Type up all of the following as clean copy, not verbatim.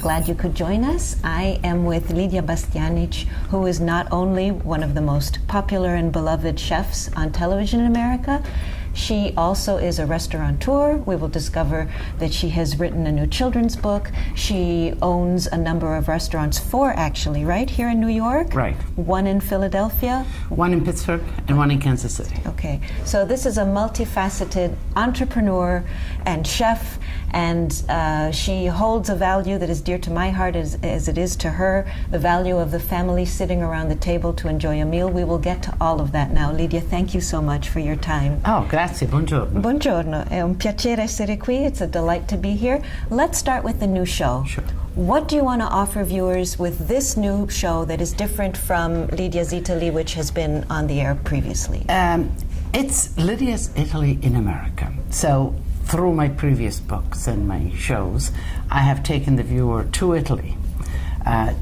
glad you could join us. I am with Lidia Bastianich, who is not only one of the most popular and beloved chefs on television in America, she also is a restaurateur. We will discover that she has written a new children's book. She owns a number of restaurants, 4 actually, right? Here in New York? Right. 1 in Philadelphia? 1 in Pittsburgh and 1 in Kansas City. Okay, so this is a multifaceted entrepreneur and chef, and she holds a value that is dear to my heart as it is to her, the value of the family sitting around the table to enjoy a meal. We will get to all of that now. Lidia, thank you so much for your time. Oh, grazie, buongiorno. Buongiorno, è un piacere essere qui. It's a delight to be here. Let's start with the new show. Sure. What do you want to offer viewers with this new show that is different from Lidia's Eataly, which has been on the air previously? It's Lidia's Italy in America. So through my previous books and my shows, I have taken the viewer to Italy,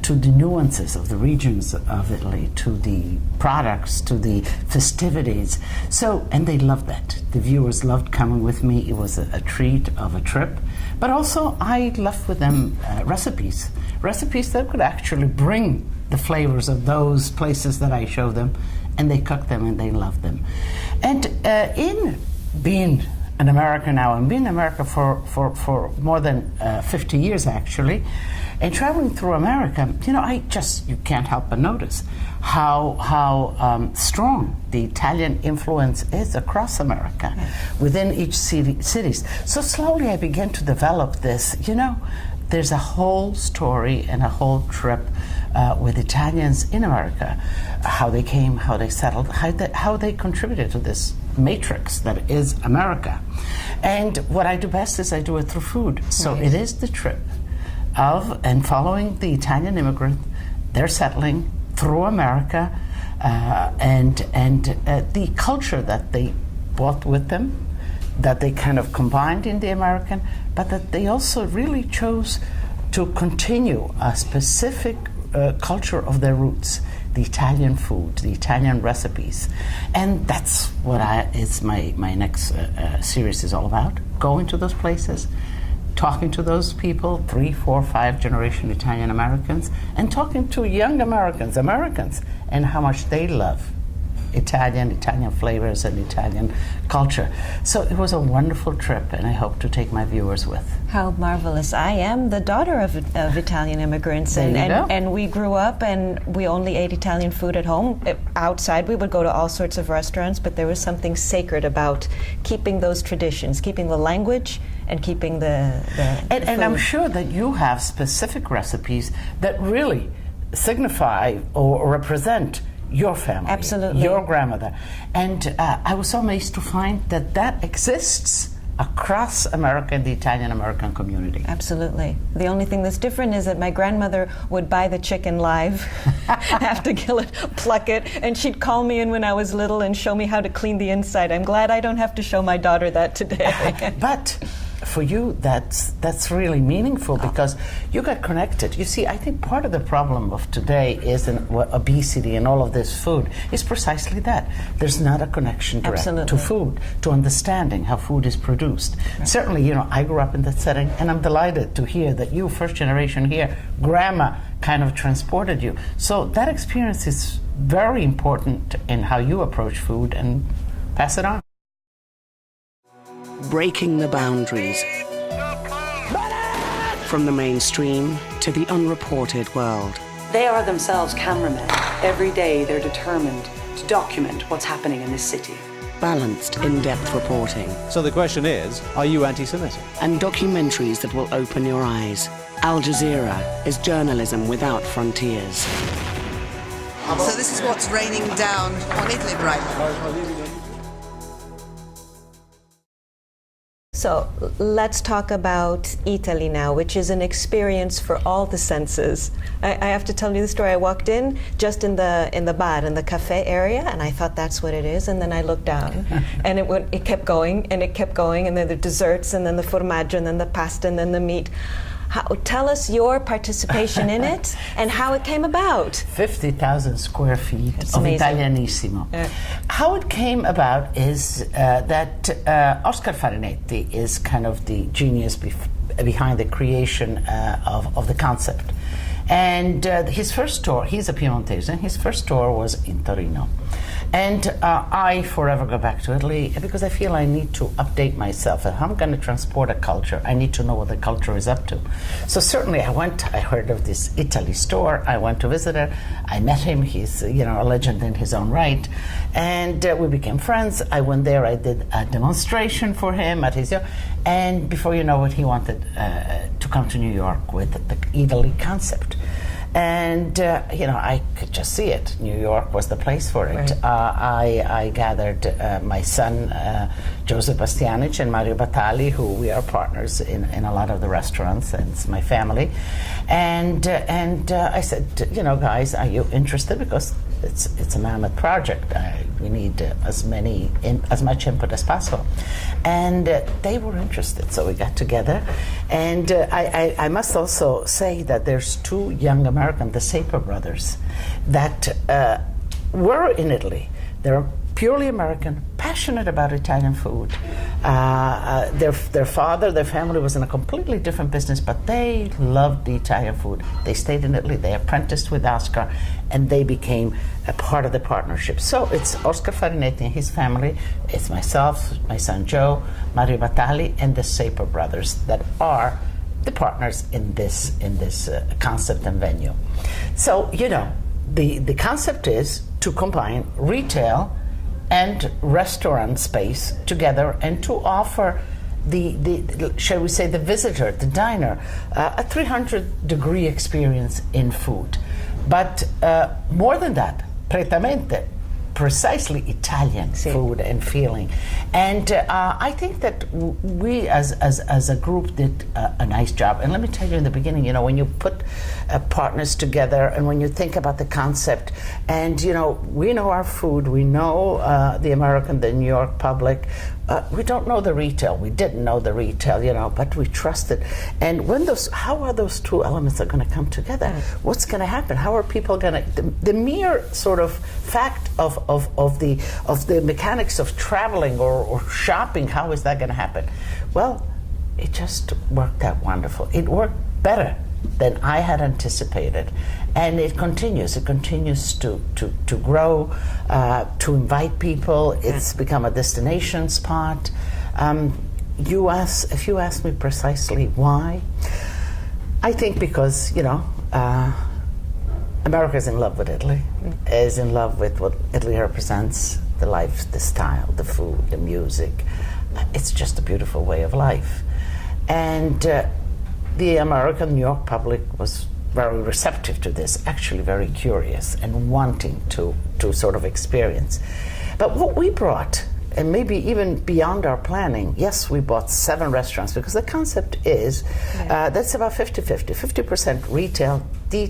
to the nuances of the regions of Italy, to the products, to the festivities. So, and they loved that. The viewers loved coming with me. It was a treat of a trip. But also I left with them recipes that could actually bring the flavors of those places that I show them, and they cook them and they love them. And in being an American now, and been in America for more than 50 years actually, and traveling through America, you know, you can't help but notice how strong the Italian influence is across America, within each cities. So slowly I began to develop this, you know, there's a whole story and a whole trip with Italians in America, how they came, how they settled, how they contributed to this matrix that is America. And what I do best is I do it through food. So it is the trip of and following the Italian immigrant. They're settling through America, and the culture that they brought with them, that they kind of combined in the American, but that they also really chose to continue a specific culture of their roots, the Italian food, the Italian recipes. And that's what my next series is all about, going to those places, talking to those people, 3, 4, 5 generation Italian Americans, and talking to young Americans, and how much they love Italian flavors and Italian culture. So it was a wonderful trip, and I hope to take my viewers with. How marvelous. I am the daughter of Italian immigrants, and we grew up and we only ate Italian food at home. Outside we would go to all sorts of restaurants, but there was something sacred about keeping those traditions, keeping the language and keeping the and I'm sure that you have specific recipes that really signify or represent your family, absolutely, your grandmother. And I was so amazed to find that exists across America and the Italian-American community. Absolutely. The only thing that's different is that my grandmother would buy the chicken live, have to kill it, pluck it, and she'd call me in when I was little and show me how to clean the inside. I'm glad I don't have to show my daughter that today. But for you, that's really meaningful because you got connected. You see, I think part of the problem of today is obesity and all of this food is precisely that. There's not a connection direct to food, to understanding how food is produced. Right. Certainly, you know, I grew up in that setting, and I'm delighted to hear that you, first generation here, grandma kind of transported you. So that experience is very important in how you approach food and pass it on. Breaking the boundaries from the mainstream to the unreported world. They are themselves cameramen. Every day they're determined to document what's happening in this city. Balanced, in-depth reporting. So the question is, are you anti-Semitic? And documentaries that will open your eyes. Al Jazeera is journalism without frontiers. So this is what's raining down on Italy right now. So let's talk about Eataly now, which is an experience for all the senses. I have to tell you the story. I walked in just in the bar, in the cafe area, and I thought that's what it is. And then I looked down, and it kept going, and it kept going, and then the desserts, and then the formaggio, and then the pasta, and then the meat. Tell us your participation in it and how it came about. 50,000 square feet That's of amazing. Italianissimo. How it came about is that Oscar Farinetti is kind of the genius behind the creation of the concept. And his first store, he's a Piemontese, and his first store was in Torino. And I forever go back to Italy because I feel I need to update myself. If I'm going to transport a culture, I need to know what the culture is up to. So certainly I heard of this Eataly store, I went to visit it, I met him, he's a legend in his own right, and we became friends. I went there, I did a demonstration for him at his, and before you know it, he wanted to come to New York with the Eataly concept. And I could just see it. New York was the place for it. Right. I gathered my son Joseph Bastianich and Mario Batali, who we are partners in a lot of the restaurants, and it's my family. And I said, guys, are you interested? Because it's a mammoth project. We need as much input as possible. And they were interested, so we got together. And I must also say that there's two young Americans, the Saper brothers, that were in Italy. They're purely American, passionate about Italian food. Their father, their family was in a completely different business, but they loved the Italian food. They stayed in Italy, they apprenticed with Oscar, and they became a part of the partnership. So it's Oscar Farinetti and his family, it's myself, my son Joe, Mario Batali, and the Saper brothers that are the partners in this concept and venue. So, the concept is to combine retail and restaurant space together, and to offer the shall we say, the visitor, the diner, a 300-degree experience in food. But more than that, prettamente, precisely Italian food and feeling. And I think that we as a group did a nice job. And let me tell you, in the beginning, when you put partners together and when you think about the concept, and we know our food, we know the New York public, we don't know the retail. We didn't know the retail, but we trusted. And how are those two elements are going to come together? What's going to happen? How are people going to? The mere sort of fact of the mechanics of traveling or shopping, how is that going to happen? Well, it just worked out wonderful. It worked better than I had anticipated, and it continues to grow, to invite people. It's become a destination spot. If you ask me precisely why, I think because America is in love with Italy, is in love with what Italy represents, the life, the style, the food, the music. It's just a beautiful way of life. And the American New York public was very receptive to this, actually very curious and wanting to sort of experience. But what we brought, and maybe even beyond our planning, yes, we bought 7 restaurants, because the concept is that's about 50-50, 50% retail. The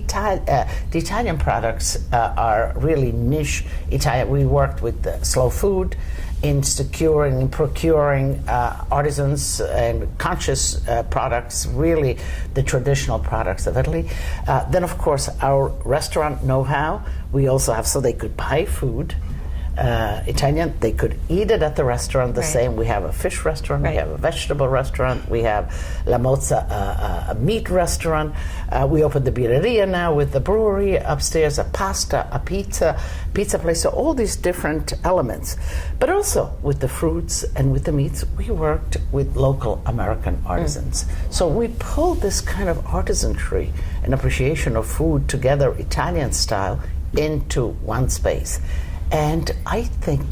Italian products are really niche Italian. We worked with slow food in securing and procuring artisans and conscious products, really the traditional products of Italy. Then, of course, our restaurant know-how. We also have, so they could buy food, Italian, they could eat it at the restaurant the same. We have a fish restaurant, we have a vegetable restaurant, we have La Mozza, a meat restaurant. We opened the birreria now with the brewery upstairs, a pasta, a pizza place, so all these different elements. But also with the fruits and with the meats, we worked with local American artisans. So we pulled this kind of artisanry and appreciation of food together, Italian style, into one space. And I think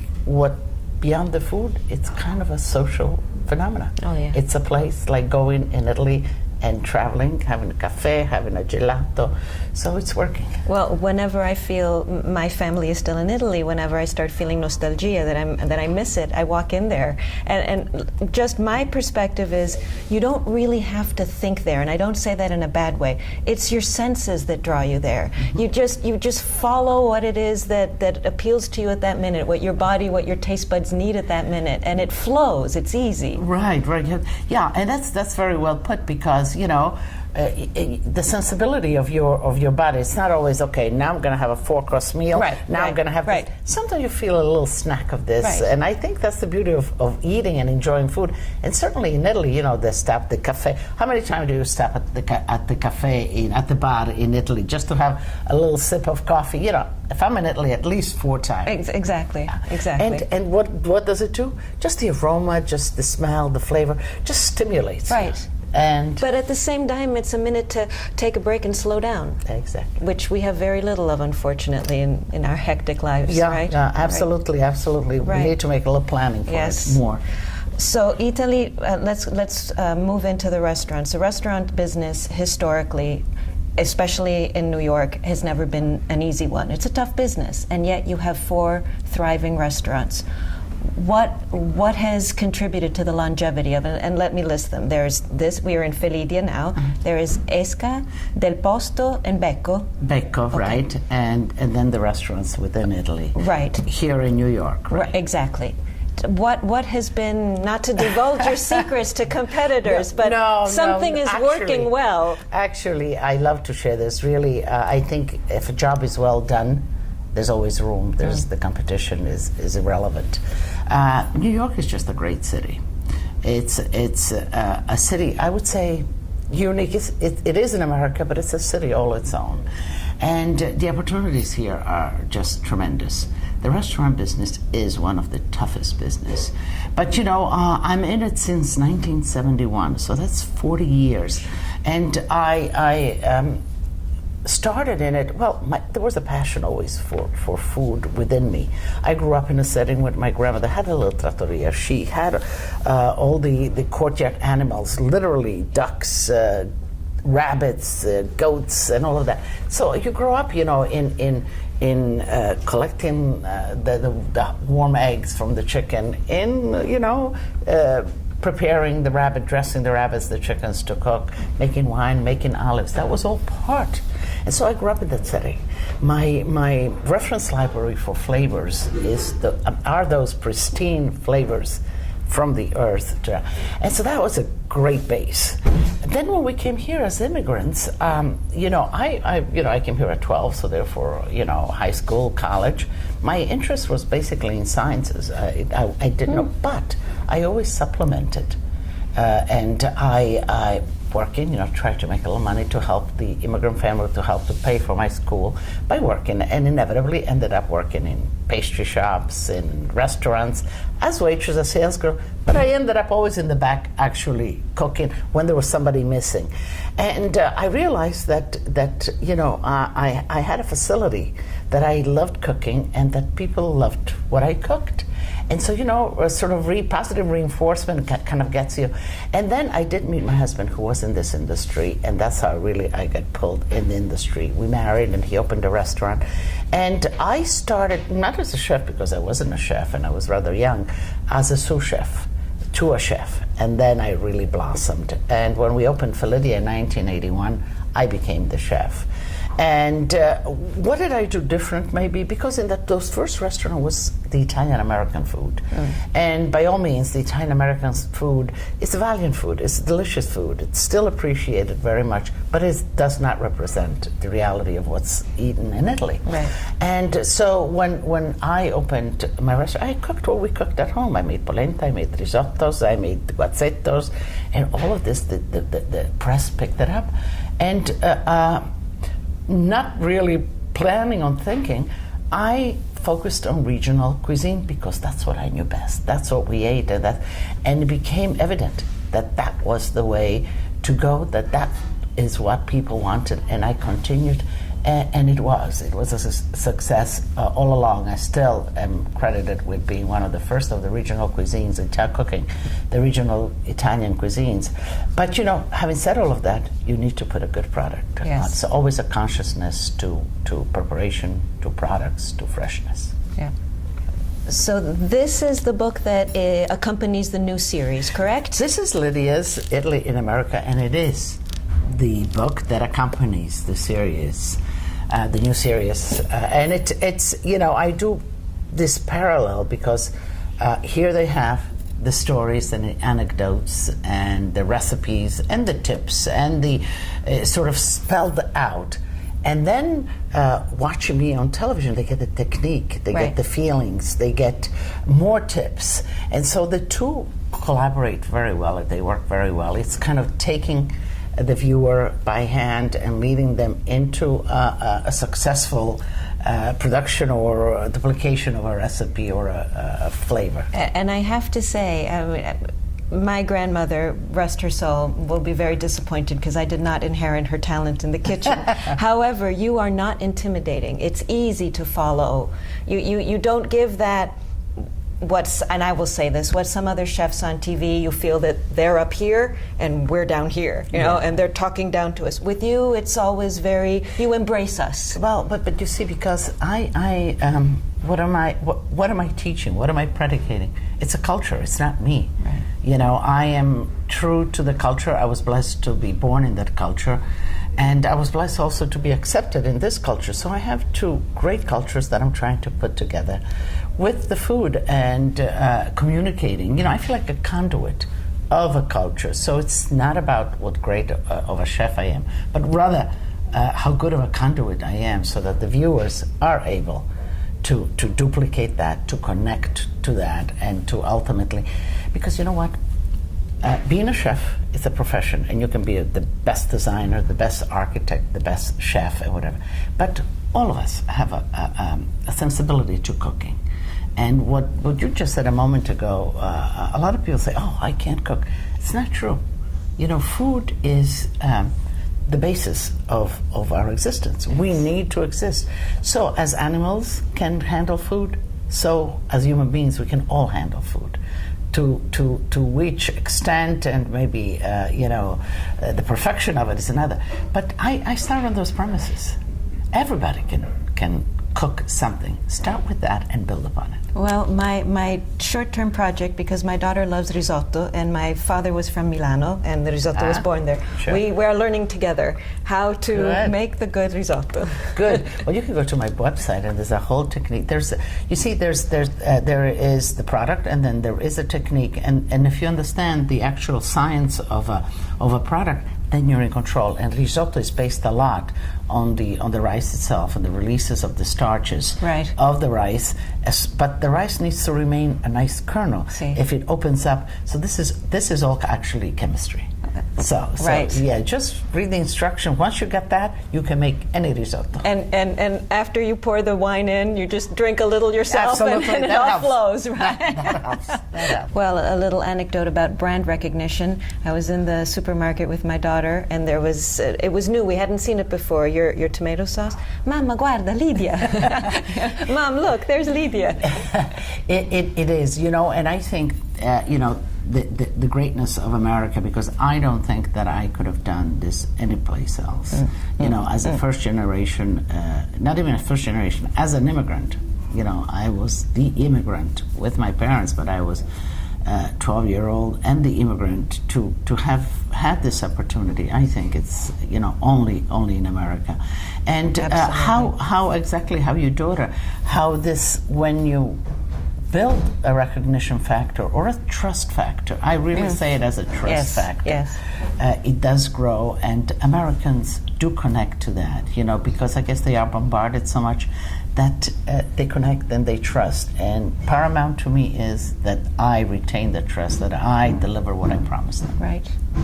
beyond the food, it's kind of a social phenomenon. Oh, yeah. It's a place like going in Italy and traveling, having a cafe, having a gelato. So it's working. Well, whenever I feel my family is still in Italy, whenever I start feeling nostalgia, that I miss it, I walk in there. And just my perspective is, you don't really have to think there, and I don't say that in a bad way. It's your senses that draw you there. Mm-hmm. You just follow what it is that appeals to you at that minute, what your body, what your taste buds need at that minute, and it flows. It's easy. Right. Yeah, and that's very well put, because because the sensibility of your body. It's not always okay. Now I'm going to have a 4-course meal. Right, now I'm going to have right. this. Sometimes you feel a little snack of this, Right. and I think that's the beauty of eating and enjoying food. And certainly in Italy, they stop the cafe. How many times do you stop at the cafe at the bar in Italy just to have a little sip of coffee? If I'm in Italy, at least 4 times. Exactly. And what does it do? Just the aroma, just the smell, the flavor, just stimulates. Right. But at the same time, it's a minute to take a break and slow down. Exactly. Which we have very little of, unfortunately, in our hectic lives, right? Yeah, absolutely, right. absolutely. Right. We need to make a little planning for it more. So Italy, let's move into the restaurants. The restaurant business, historically, especially in New York, has never been an easy one. It's a tough business, and yet you have 4 thriving restaurants. What has contributed to the longevity of it? And let me list them. There's this, we are in Lidia now. Mm-hmm. There is Esca, Del Posto, and Becco. Becco, okay. Right. And then the restaurants within Italy. Right. Here in New York, right. Exactly. What has been, not to divulge your secrets to competitors, but something is working well. Actually, I love to share this. Really, I think if a job is well done, there's always room. The competition is irrelevant. New York is just a great city. It's a city, I would say, unique. It is in America, but it's a city all its own. And the opportunities here are just tremendous. The restaurant business is one of the toughest business. But I'm in it since 1971, so that's 40 years. And I started in it, there was a passion always for food within me. I grew up in a setting where my grandmother had a little trattoria. She had all the courtyard animals, literally ducks, rabbits, goats, and all of that. So you grow up, in collecting the warm eggs from the chicken, preparing the rabbit, dressing the rabbits, the chickens to cook, making wine, making olives. That was all part. And so I grew up in that setting. My reference library for flavors are those pristine flavors from the earth. And so that was a great base. Then when we came here as immigrants, I came here at 12, so therefore, high school, college. My interest was basically in sciences. I didn't know, but I always supplemented. And I working, tried to make a little money to help the immigrant family, to help to pay for my school by working, and inevitably ended up working in pastry shops, in restaurants, as waitress, as sales girl. But I ended up always in the back, actually cooking when there was somebody missing. And I realized that I had a facility that I loved cooking, and that people loved what I cooked. And so, a sort of positive reinforcement kind of gets you. And then I did meet my husband, who was in this industry, and that's how I got pulled in the industry. We married, and he opened a restaurant. And I started, not as a chef, because I wasn't a chef, and I was rather young, as a sous chef to a chef. And then I really blossomed. And when we opened Lidia in 1981, I became the chef. And what did I do different, maybe? Because in those first restaurants was the Italian-American food. And by all means, the Italian-American food is valiant food. It's delicious food. It's still appreciated very much, but it does not represent the reality of what's eaten in Italy. Right. And so when I opened my restaurant, I cooked what we cooked at home. I made polenta, I made risottos, I made guazzettos, and all of this, the press picked it up. And not really planning on thinking, I focused on regional cuisine because that's what I knew best. That's what we ate, and it became evident that was the way to go, that is what people wanted, and I continued, and it was a success all along. I still am credited with being one of the first of the regional cuisines in cooking, the regional Italian cuisines. But having said all of that, you need to put a good product. Yes. It's always a consciousness to preparation, to products, to freshness. Yeah. So this is the book that accompanies the new series, correct? This is Lidia's Italy in America, and it is the book that accompanies the series, the new series. And it's I do this parallel because here they have the stories and the anecdotes and the recipes and the tips and the sort of spelled out. And then watching me on television, they get the technique, they get the feelings, they get more tips. And so the two collaborate very well, they work very well. It's kind of taking the viewer by hand and leading them into a successful production or duplication of a recipe or a flavor. And I have to say, my grandmother, rest her soul, will be very disappointed because I did not inherit her talent in the kitchen. However, you are not intimidating. It's easy to follow. You don't give that, and I will say this, what some other chefs on TV, you feel that they're up here and we're down here, you know, and they're talking down to us. With you, it's always you embrace us. Well, but you see, because what am I teaching? What am I predicating? It's a culture. It's not me. Right. You know, I am true to the culture. I was blessed to be born in that culture, and I was blessed also to be accepted in this culture. So I have two great cultures that I'm trying to put together with the food and communicating. You know, I feel like a conduit of a culture. So it's not about what great of a chef I am, but rather how good of a conduit I am, so that the viewers are able to duplicate that, to connect to that, and to ultimately, because you know what, being a chef is a profession, and you can be the best designer, the best architect, the best chef, and whatever. But all of us have a sensibility to cooking. And what you just said a moment ago, a lot of people say, "Oh, I can't cook." It's not true. You know, food is the basis of our existence. We need to exist. So as animals can handle food, so as human beings we can all handle food. To which extent, and maybe the perfection of it is another. But I start on those premises. Everybody can cook something. Start with that and build upon it. Well, my short-term project, because my daughter loves risotto, and my father was from Milano, and the risotto was born there. Sure. We are learning together how to make the good risotto. Good. Well, you can go to my website, and there's a whole technique. There is the product, and then there is a technique, and if you understand the actual science of a product, then you're in control. And risotto is based a lot on the rice itself and the releases of the starches of the rice. But the rice needs to remain a nice kernel. If it opens up, so this is all actually chemistry. So yeah, just read the instruction. Once you get that, you can make any risotto. And after you pour the wine in, you just drink a little yourself, and it all flows, right? That helps. Well, a little anecdote about brand recognition. I was in the supermarket with my daughter, and it was new. We hadn't seen it before. Your tomato sauce. Mamma, guarda, Lidia. Mom, look, there's Lidia. It is, you know, and I think, the greatness of America, because I don't think that I could have done this anyplace else. As a first generation, not even a first generation, as an immigrant. You know, I was the immigrant with my parents, but I was 12-year-old and the immigrant to have had this opportunity. I think it's only in America. And how your daughter, how this, when you build a recognition factor or a trust factor, I really say it as a trust factor, it does grow, and Americans do connect to that, because I guess they are bombarded so much that they connect and they trust. And paramount to me is that I retain the trust, that I deliver what I promise them.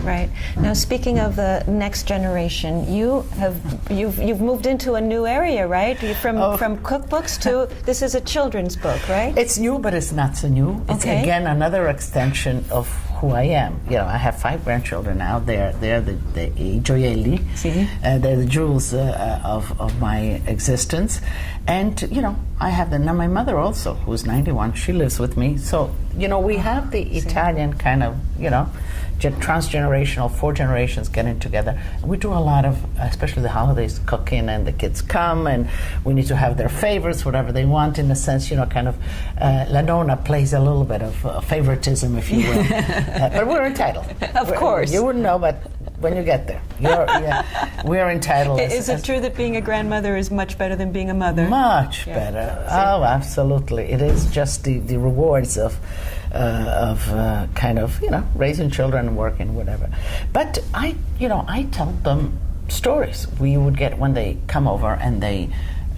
Right. Now, speaking of the next generation, you've moved into a new area, right? From cookbooks to, this is a children's book, right? It's new, but it's not so new. It's again another extension of who I am. I have 5 grandchildren now. They're the gioielli. They're the jewels of my existence. And, I have them. Now, my mother also, who's 91, she lives with me. So, we have the Italian kind of, transgenerational, 4 generations getting together. And we do a lot of, especially the holidays, cooking, and the kids come, and we need to have their favorites, whatever they want, in a sense, kind of, La Nonna plays a little bit of favoritism, if you will. But we're entitled. Of course. You wouldn't know, but when you get there, we're entitled. Is it true that being a grandmother is much better than being a mother? Much better. Oh, absolutely. It is just the rewards of kind of, raising children and working, whatever. But I tell them stories. We would get, when they come over and they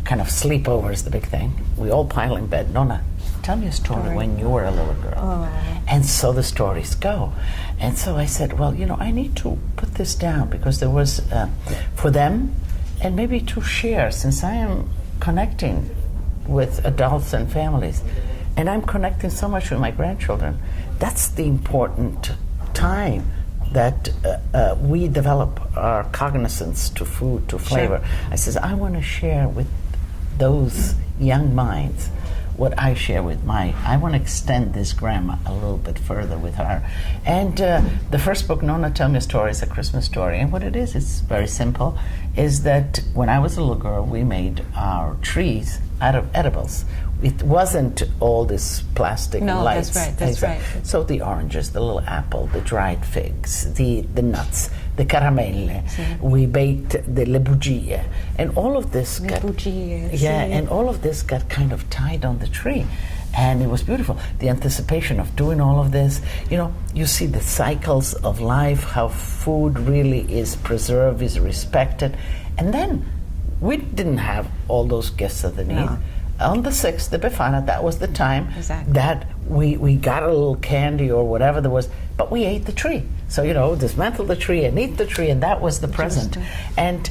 kind of sleepover is the big thing. We all pile in bed. Nonna, tell me a story when you were a little girl. Oh. And so the stories go. And so I said, well, I need to put this down because there was, for them, and maybe to share, since I am connecting with adults and families, and I'm connecting so much with my grandchildren. That's the important time that we develop our cognizance to food, to flavor. Sure. I says, I want to share with those young minds what I share with I want to extend this grandma a little bit further with her. And the first book, Nonna, Tell Me a Story, is a Christmas story. And what it is, it's very simple, is that when I was a little girl, we made our trees out of edibles. It wasn't all this plastic lights. That's right. So the oranges, the little apple, the dried figs, the nuts, the caramelle. We baked the le bugie, and all of this and all of this got kind of tied on the tree, and it was beautiful. The anticipation of doing all of this, you see the cycles of life, how food really is preserved, is respected, and then we didn't have all those gifts of the need. No. On the 6th, the Befana, that was the time that we got a little candy or whatever there was, but we ate the tree. So, dismantle the tree and eat the tree, and that was the present. And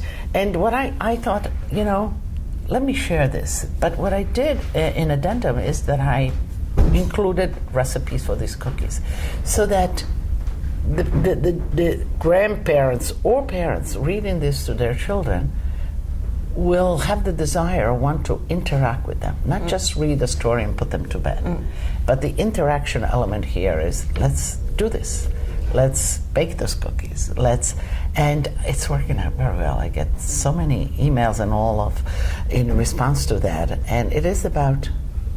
what I thought, let me share this. But what I did in addendum is that I included recipes for these cookies, so that the grandparents or parents reading this to their children will have the desire, want to interact with them, not just read the story and put them to bed. But the interaction element here is, let's do this. Let's bake those cookies. And it's working out very well. I get so many emails and all in response to that. And it is about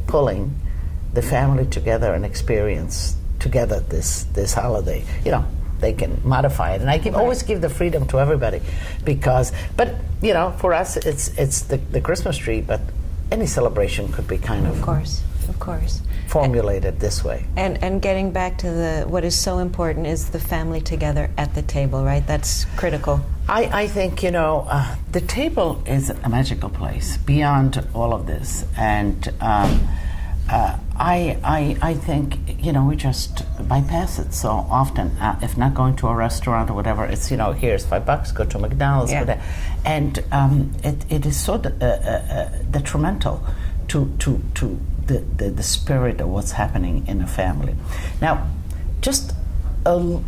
pulling the family together and experience together this holiday. They can modify it, and I always give the freedom to everybody, but for us it's the Christmas tree, but any celebration could be kind of course formulated this way. And getting back to what is so important is the family together at the table, right? That's critical. I think the table is a magical place beyond all of this, and I think we just bypass it so often. If not going to a restaurant or whatever, it's here's $5, go to McDonald's, go there. And it is so detrimental to the spirit of what's happening in a family. Now, just a little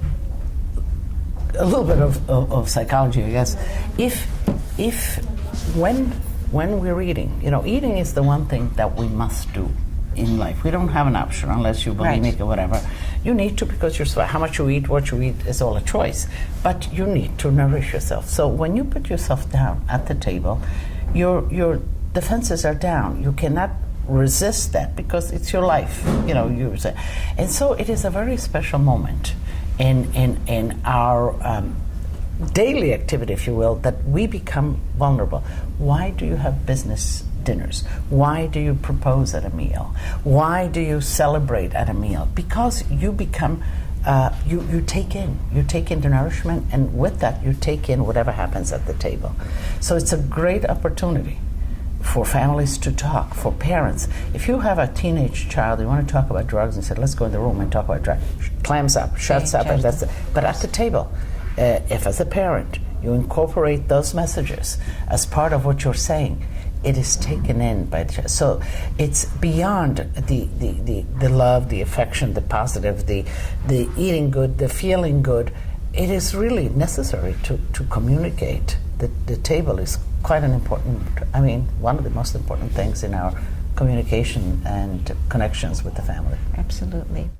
bit of psychology, I guess. If when we're eating, eating is the one thing that we must do in life. We don't have an option unless you're bulimic or whatever. You need to, because how much you eat, what you eat is all a choice. But you need to nourish yourself. So when you put yourself down at the table, your defenses are down. You cannot resist that because it's your life. And so it is a very special moment in our daily activity, if you will, that we become vulnerable. Why do you have business dinners? Why do you propose at a meal? Why do you celebrate at a meal? Because you become you take in the nourishment, and with that you take in whatever happens at the table. So it's a great opportunity for families to talk, for parents. If you have a teenage child, you want to talk about drugs, and say, let's go in the room and talk about drugs. Clams up, shuts up, and that's it. But at the table, if as a parent you incorporate those messages as part of what you're saying, it is taken in by the child. So it's beyond the love, the affection, the positive, the eating good, the feeling good. It is really necessary to communicate. The table is quite an important, one of the most important things in our communication and connections with the family. Absolutely.